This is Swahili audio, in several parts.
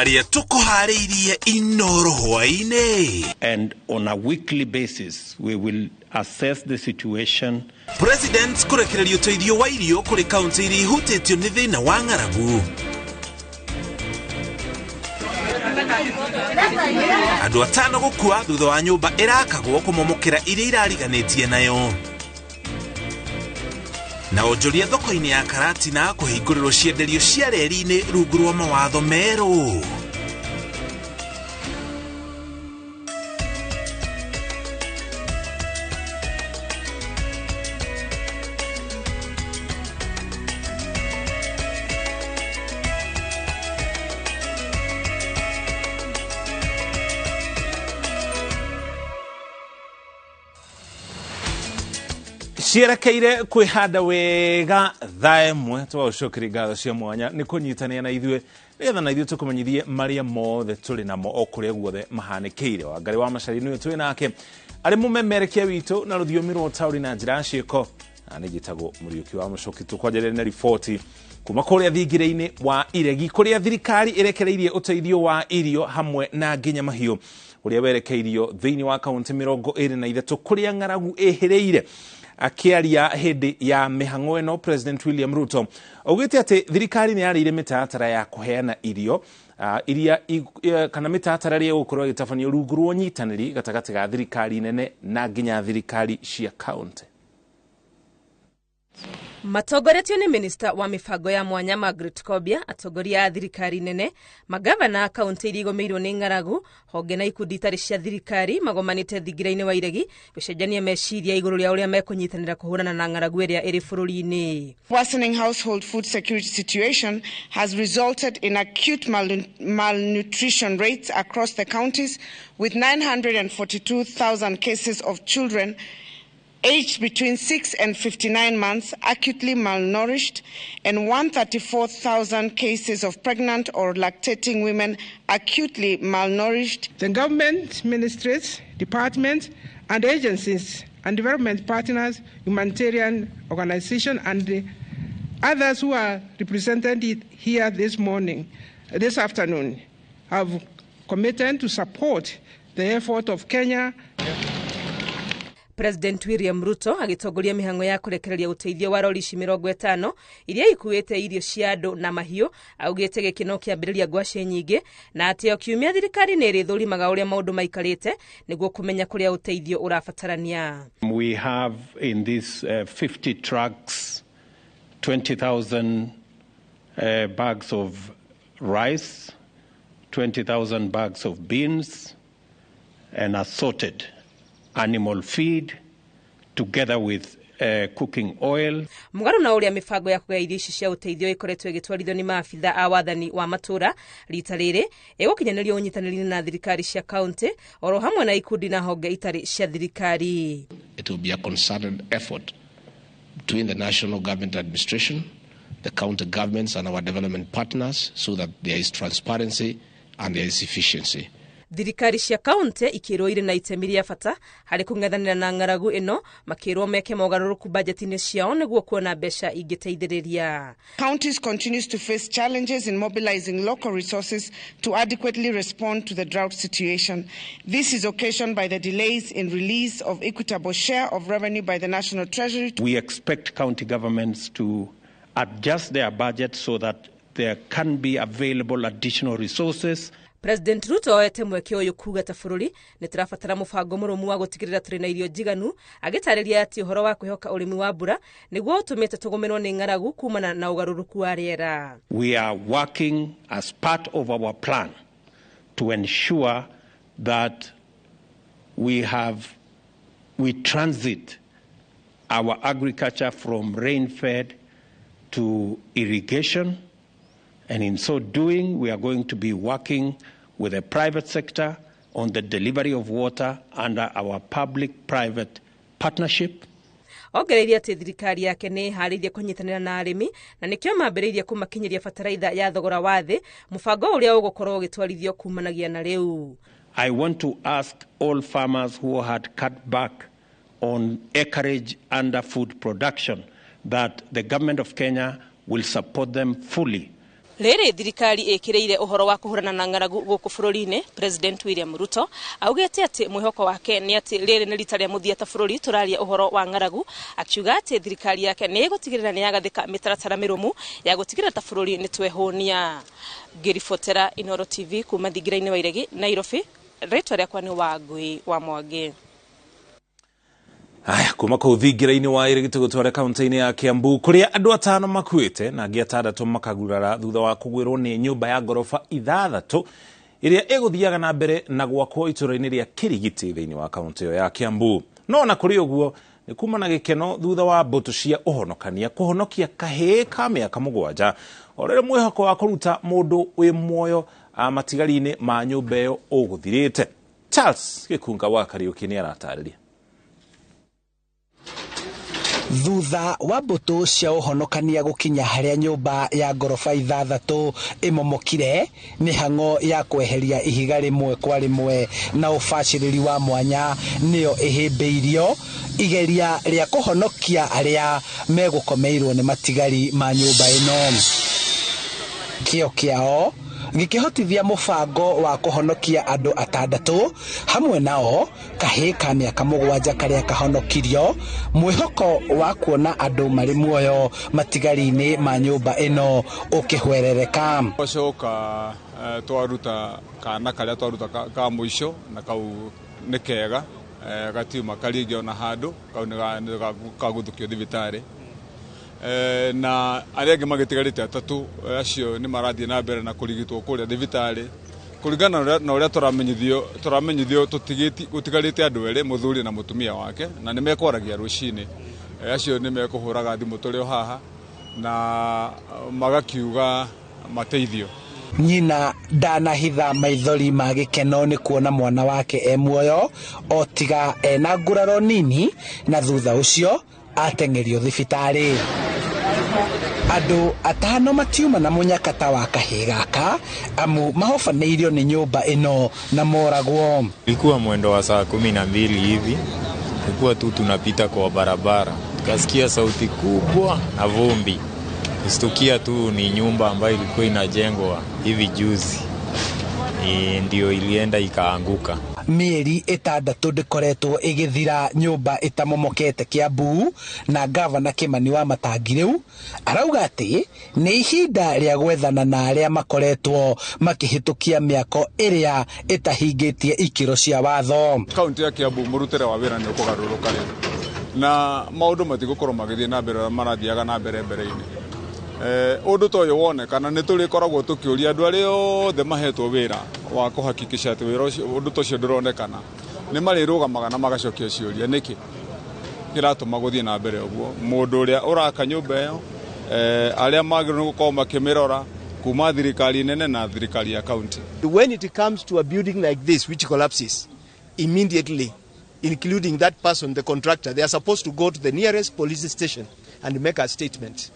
Maria tukuharĩirie iNooro hwaĩ-inĩ. And on a weekly basis, we will assess the situation. President kũrekereria ũteithio wa irio kũrĩ kaunti iria ihutĩtio nĩ thĩna wa ng'aragu. Andũ 5 gũkua thutha wa nyũmba ĩrakagwo kũmomokera iria irariganĩtie nayo. Na onjoria thoko-inĩ ya Karatina kũhingũrĩrwo cienderio cia reri-inĩ rungu rwa mawatho merũ. Cierekeire kwihanda wega thae mwe twaucokeri ngatho cia mwanya nĩ kũnyitania na ithuĩ nĩgetha na ithuĩ tũkũmenyithie marĩa mothe tũrĩ namo o kũrĩa guothe mahanĩkĩire. Wangari wa Macari nĩwe twĩ nake arĩ mũmemerekia witũ na rũthiomi rwa ũtaũri na njĩra ciĩko, na nĩ njĩtagwo Mũriũki wa Mũcoki. Tũkwanjĩrĩria na riboti kuma kũrĩa thingira-inĩ wa iregi kũrĩa thirikari ĩrekereirie ũteithio wa irio hamwe na nginya mahiũ ũrĩa werekeirio thĩinĩ wa kaunti 23 kũrĩa ng'aragu ĩhĩrĩire. Akiaria hĩndĩ ya mĩhang'o ĩno, President William Ruto augĩte atĩ thirikari nĩ yarĩire mĩtaratara ya kũheana irio iria kana mĩtaratara ĩrĩa gũkorwo ĩgĩtabanio rungu rwa ũnyitanĩri gatagatĩ ga thirikari nene na nginya thirikari cia kaunti. Matongoretio ni Minister wa mibango ya mwanya Margaret Kobia, atongoria a thirikari nene, magavana kaunti iria igũmĩirwo nĩ ng'aragu, honge na ikundi itarĩ cia thirikari magomanĩte thingira-inĩ wa iregi gũcenjania meciria igũrũ rĩa ũrĩa mekũnyitanĩra kũhũrana na ng'aragu ĩrĩa ĩrĩ bũrũri-inĩ. Worsening household food security situation has resulted in acute malnutrition rates across the counties, with 942,000 cases of children aged between 6 and 59 months acutely malnourished, and 134,000 cases of pregnant or lactating women acutely malnourished. The government, ministries, departments and agencies and development partners, humanitarian organizations and the others who are represented here this afternoon have committed to support the effort of Kenya. President William Ruto agitongoria mĩhang'o ya kũrekereria ũteithio wa rori 50 iria ikuĩte irio cia andũ na mahiũ, augĩte gĩkeno kĩambĩrĩria ngwacĩ nyingĩ na atĩ o kiumia thirikari nĩ ĩrĩthũrimaga ũrĩa maũndũ maikarĩte nĩguo kũmenya kũrĩa ũteithio ũrabatarania. We have in these 50 trucks 20,000 bags of rice, 20,000 bags of beans and assorted animal feed together with cooking oil. Mũgarũ na ũrĩa mĩbango ya kũgaya irio ici cia ũteithio ĩkoretwo ĩgĩtwarithio nĩ maabitha a wathani wa matũra, rita rĩrĩ ĩgũkinyanĩrio ũnyitanĩri na thirikari cia kaunti oro hamwe na ikundi na honge itarĩ cia thirikari. It will be a concerted effort between the national government administration, the county governments and our development partners so that there is transparency and there is efficiency. Thirikari cia kaunti ikĩrwo irĩ na itemi rĩa bata harĩ kũng'ethanĩra na ng'aragu ĩno, makĩrwo meke mogarũrũku budget-inĩ ciao nĩguo kuona mbeca ingĩteithĩrĩria. Counties continues to face challenges in mobilizing local resources to adequately respond to the drought situation. This is occasioned by the delays in release of equitable share of revenue by the National Treasury. We expect county governments to adjust their budget so that there can be available additional resources. President Ruto oete mweke ũyũ kuga ta bũrũri nĩ tũrabatara mũbango mũrũmu wa gũtigĩrĩra tũrĩ na irio njiganu, agĩtarĩria atĩ ũhoro wa kwĩhoka ũrĩmi wa mbura nĩguo ũtũmĩte tũgũmĩrwo nĩ ng'aragu kumana na ũgarũrũku wa rĩera. We are working as part of our plan to ensure that we transit our agriculture from rain-fed to irrigation. And in so doing, we are going to be working with the private sector on the delivery of water under our public-private partnership. Ongereirie atĩ thirikari yake nĩ harĩirie kũnyitanĩra na arĩmi na nĩkĩo mambĩrĩirie kũmakinyĩria bataraitha ya thogora wa thĩ, mũbango ũrĩa ũgũkorwo ũgĩtwarithio kumanagia na rĩu. I want to ask all farmers who had cut back on acreage under food production that the government of Kenya will support them fully. Rĩrĩ thirikari ĩkĩrĩire ũhoro wa kũhũrana na ng'aragu gũkũ bũrũri-inĩ, President William Ruto augĩte atĩ mwĩhoko wake nĩ atĩ rĩrĩ nĩ rita rĩa mũthia ta bũrũri tũraria ũhoro wa ng'aragu, akiuga atĩ thirikari yake nĩ ĩgũtigĩrĩra nĩ yagathĩka mĩtaratara mĩrũmu ya gũtigĩrĩra ta bũrũri nĩ twehũnia. Ngĩribotera iNooro TV kuma thingira-inĩ wa Iregi, Nairobi, rĩtwa rĩakwa nĩ Wangui wa Mwangi. Aya, kuma kũu thingira-inĩ wa Iregi tũgũtware kaunti-inĩ ya Kiambu kũrĩa andũ 5 makuĩte na angĩ 6 makagurara thutha wa kũgwĩrwo nĩ nyũmba ya ngorofa 6 ĩrĩa ĩgũthiaga na mbere na gwakwo itũra-inĩ rĩa Kĩrigiti thĩinĩ wa kaunti ĩyo ya Kiambu. No na kũrĩ ũguo nĩ kuma na gĩkeno thutha wa mbũtũ cia ũhonokania kũhonokia kahĩĩ ka mĩaka 7 orĩrĩ mwĩhoko wa kũruta mũndũ wĩ muoyo matigari-inĩ ma nyũmba ĩyo ũgũthirĩte. Charles Gĩkunga wa Kariũki nĩ aratarĩria. Thutha wa mbũtũ cia ũhonokania gũkinya harĩa nyũmba ya ngorofa 6 ĩmomokire, mĩhang'o ya kweheria ihiga rĩmwe kwa rĩmwe na ũbacĩrĩri wa mwanya nĩyo ĩhĩmbĩirio igeria rĩa kũhonokia arĩa megũkomeirwo nĩ matigari ma nyũmba ĩno. Kĩo kĩao gĩkĩhotithia mũbango wa kũhonokia andũ 6 hamwe nao kahĩĩ ka mĩaka 7 karĩa kahonokirio, mwĩhoko wa kuona andũ marĩ muoyo matigari-inĩ ma nyũmba ĩno ũkĩhwerereka. Twacoka twaruta kana karĩa twaruta ka mũico na kau nĩ kega gatiuma karingĩ ona handũ kau nĩ kaguthũkio thibitarĩ. Na arĩa angĩ magĩtigarĩte 3 acio nĩ marathiĩ na mbere na kũrigitwo kũrĩa thibitarĩ kũringana na ũrĩa tũramenyithio gũtigarĩte andũ 2, mũthuri na mũtumia wake, na nĩ mekwaragia rũcinĩ. Acio nĩ mekũhũraga thimũ tũrĩ o haha na magakiuga mateithio. Nyina ndanahitha maithori ma gĩkeno nĩ kuona mwana wake e muoyo o tiga ena nguraro nini, na thutha ũcio ateng'erio thibitarĩ. Andũ 5 matiuma na mũnyakata wa kahĩĩ gaka amu mahofanĩirio nĩ nyũmba ĩno na moragwo. Ilikuwa mwendo wa saa 12 hivi, tulikuwa tu tunapita kwa barabara, tukasikia sauti kubwa na vumbi. Kustukia tu ni nyumba ambayo ilikuwa inajengwa hivi juzi, ndio ilienda ikaanguka. Mĩeri 6 ndĩkoretwo ĩgĩthira nyũmba ĩtamomokete Kiambu, na gavana Kimani wa Matangi rĩu arauga atĩ nĩ ihinda rĩa gwethana na arĩa makoretwo makĩhĩtũkia mĩako ĩrĩa ĩtahingĩtie ikĩro cia watho. Kaunti ya Kiambu mũrutĩre wa wĩra nĩ ũkũgarũrũka rĩu, na maũndũ matigũkorwo magĩthiĩ na mbere marathiaga na mbere mbere-inĩ. Ũndũ ta ũyũ wonekana nĩ tũrĩkoragwo tũkĩũria andũ arĩa othe mahetwo wĩra wa kũhakikisha atĩ wĩra ũcio ũndũ ta ũcio ndũronekana nĩ marĩrũgamaga na magacokia ciũria nĩkĩ kĩratũma gũthiĩ na mbere ũguo. Mũndũ ũrĩa ũraka nyũmba ĩyo, arĩa magĩrĩirwo gũkorwo makĩmĩrora kuma thirikari nene na thirikari ya kaunti. When it comes to a building like this which collapses immediately, including that person, the contractor, they are supposed to go to the nearest police station and make a statement.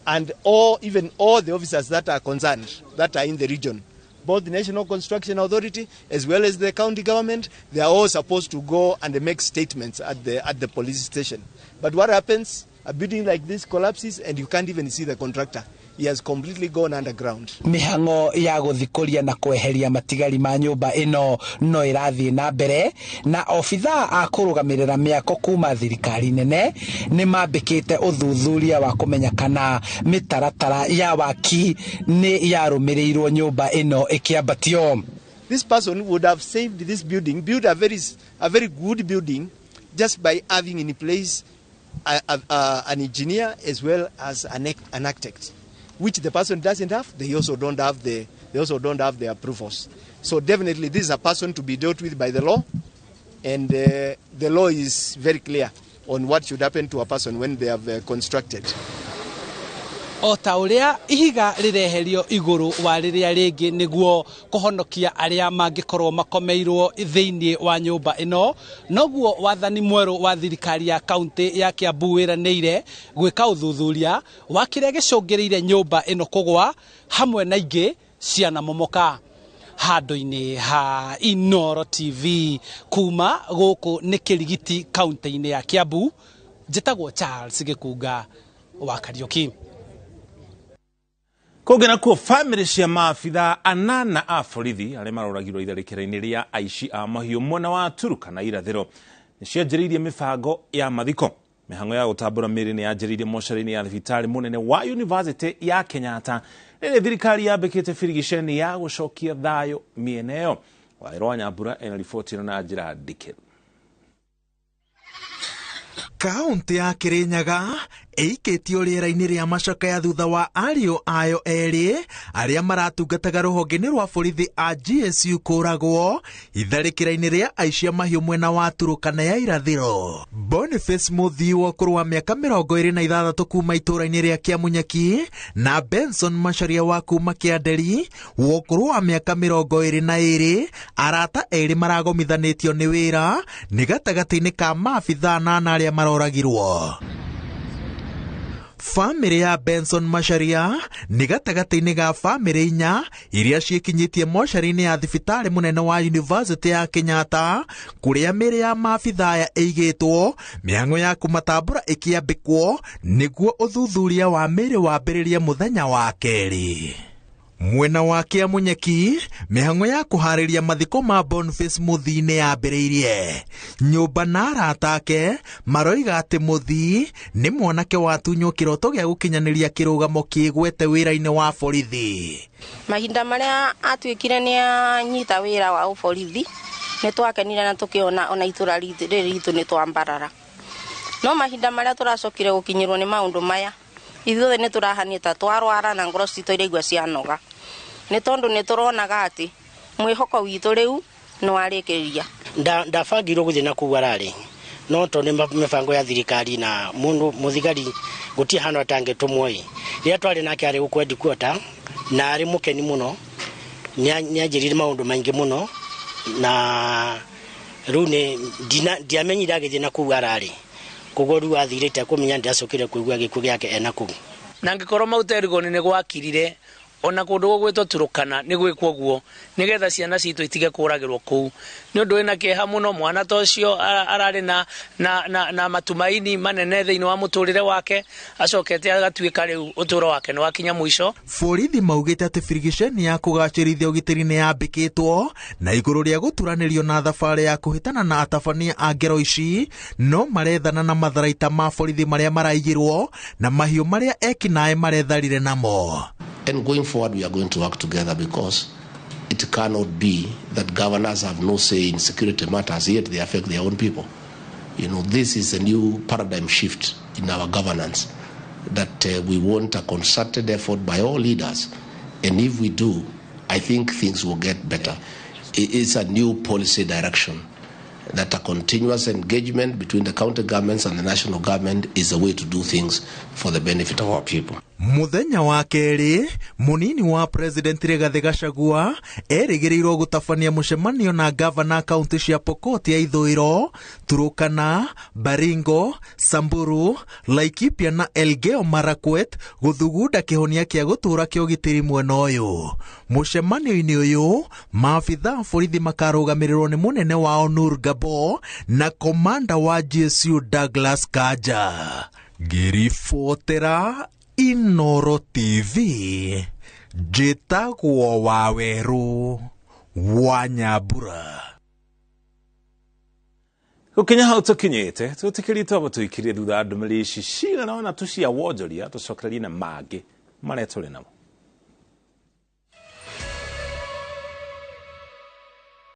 And even all the officers that are concerned, that are in the region, both the National Construction Authority as well as the county government, they are all supposed to go and make statements at the police station. But what happens? A building like this collapses and you can't even see the contractor. He has completely gone underground. Mĩhang'o ya gũthikũria na kweheria matigari ma nyũmba ĩno no ĩrathiĩ na mbere, na obithaa a kũrũgamĩrĩra mĩako kuma thirikari nene nĩ mambĩkĩte ũthuthuria wa kũmenya kana mĩtaratara ya waki nĩ yarũmĩrĩirwo nyũmba ĩno ĩkĩambatio. This person would have saved this building, built a very good building just by having in place an engineer as well as an architect, which the person doesn't have. They also don't have the approvals. So definitely this is a person to be dealt with by the law, and the law is very clear on what should happen to a person when they have constructed. O ta ũrĩa ihiga rĩreherio igũrũ wa rĩrĩa rĩngĩ nĩguo kũhonokia arĩa mangĩkorwo makomeirwo thĩinĩ wa nyũmba ĩno, noguo wathani mwerũ wa thirikari ya kaunti ya Kiambu wĩranĩire gwĩka ũthuthuria wa kĩrĩa gĩcũngĩrĩire nyũmba ĩno kũgwa hamwe na ingĩ cianamomoka. Handũ-inĩ ha iNooro TV kuma gũkũ nĩ Kĩrigiti kaunti-inĩ ya Kiambu, njĩtagwo Charles Gĩkunga wa Kariũki. Kogena ko family cia maabitha anana a borithi aria maroragirwo itharikira-ini ria aici a mahiu mwena wa Turkana irathiro nicianjiriirie mibango ya mathiko. Mihango ya gutambura miri ni yanjiriirie mocarĩ-ini ya thibitari munene wa University ya Kenyatta rĩrĩa thirikari yambĩkĩte birigiceni ya gucokia thayo miena ĩyo. Wairwa Nyambura ena riboti na njĩra ndikĩru. Kaunti ya Kirinyaga ĩikĩtio rĩera-inĩ rĩa macakaya thutha wa ariũ ayo erĩ arĩa maratungataga rũhonge-inĩ rwa borithi a GSU kũragwo itharĩkĩra-inĩ rĩa aici a mahiũ mwena wa Turkana ya irathĩro. Boniface Muthii wa ũkũrũ wa mĩaka 26 kuma itũra-inĩ rĩa Kĩamunyaki na Benson Macharia wa kuma Kĩanderi wa ũkũrũ wa mĩaka 22 arata erĩ maragomithanĩtio nĩ wĩra nĩ gatagatĩ-inĩ ka maabitha 8 arĩa maroragirwo. Family ya Benson Macharia ni gatagati-ini ga family 4 iria ciĩkinyĩtie mocarĩ-inĩ ya thibitari munene wa University ya Kenyatta kuria mĩrĩ ya maabitha aya ĩigĩtwo mĩhang'o ya kũmatambũra ĩkĩambĩkwo nĩguo ũthuthuria wa mĩrĩ wambĩrĩrie mũthenya wa kerĩ. Mwena wa Kĩamunyaki mĩhang'o ya kũharĩria mathiko ma Boniface Muthii nĩ yambĩrĩirie. Nyũmba na arata ake maroiga atĩ Muthii nĩ mwanake watunywo kĩroto gĩa gũkinyanĩria kĩrũgamo kĩgwete wĩra-inĩ wa borithi. Mahinda marĩa atuĩkire nĩ anyita wĩra wa ũborithi nĩ twakenire na tũkĩona ona itũra ritũ nĩ twambarara. No mahinda marĩa tũracokire gũkinyĩrwo nĩ maũndũ maya ithuothe nĩ tũrahania ta twarwara na ngoro citũ iraigua cianoga. Nĩ tondũ nĩ tũronaga atĩ mwĩhoko witũ rĩu nĩ warĩkĩria. Ndabangirwo gũthiĩ na kũu ararĩ no tondũ nĩ mĩbango ya thirikari na mũndũ mũthigari gũtirĩ handũ atangĩtũmwo. Rĩrĩa twarĩ nake arĩ gũkũ headquarter na arĩ mũkeni mũno nĩanjĩrire maũndũ maingĩ mũno na rĩu ndiamenyire agĩthiĩ na kũu ararĩ. Koguo rĩu athirĩte kũmenya ndacokire kũigua gĩkuũ gĩake ena kũu. Na ngĩkorwo mauterigoni nĩ gwakirire ona kũndũ gũgwĩtwo Turkana nĩ gwĩkwo guo nĩgetha ciana citũ itige kũragĩrwo kũu. Nĩ ũndũ wĩna kĩeha mũno mwana ta ũcio ararĩ na matumaini manene thĩinĩ wa mũtũrĩre wake acokete agatuĩka rĩu ũtũũro wake nĩ wakinya mũico. Borithi maugĩte atĩ birigiceni ya kũgacĩrithia ũgitĩri nĩ yambĩkĩtwo na igũrũ rĩa gũturanĩrio na thabarĩ ya kũhĩtana na atabania a ngero ici no marethana na matharaita ma borithi marĩa maraigĩrwo na mahiũ marĩa ekinaĩ maretharire namo. And going forward, we are going to work together because it cannot be that governors have no say in security matters, yet they affect their own people. You know, this is a new paradigm shift in our governance that we want a concerted effort by all leaders. And if we do, I think things will get better. It's a new policy direction that a continuous engagement between the county governments and the national government is the way to do things for the benefit of our people. Muthenya wa kerĩ munini wa President Rigathi Gachagua erĩgĩrĩirwo gũtabania mũcemanio na gavana kaunti cia Pokot ya ithũĩro, Turkana, Baringo, Samburu, Laikipia na Elgeyo Marakwet gũthugunda kĩhonia kĩa gũtũũra kĩa ũgitĩri mwena ũyũ. Mũcemanio-inĩ ũyũ maabitha borithi makarũgamĩrĩrwo nĩ munene wao Nur Gabo na komanda wa GSU Douglas Kanja. Ngĩribotera iNooro TV njĩtagwo Waweru wa Nyambura. Gũkinya hau tũkinyĩte twĩtĩkĩrie twamba tũikirie thutha ndũmĩrĩri ici cigana ona tũcia wonjoria tũcokererie na mangĩ marĩa tũrĩ namo.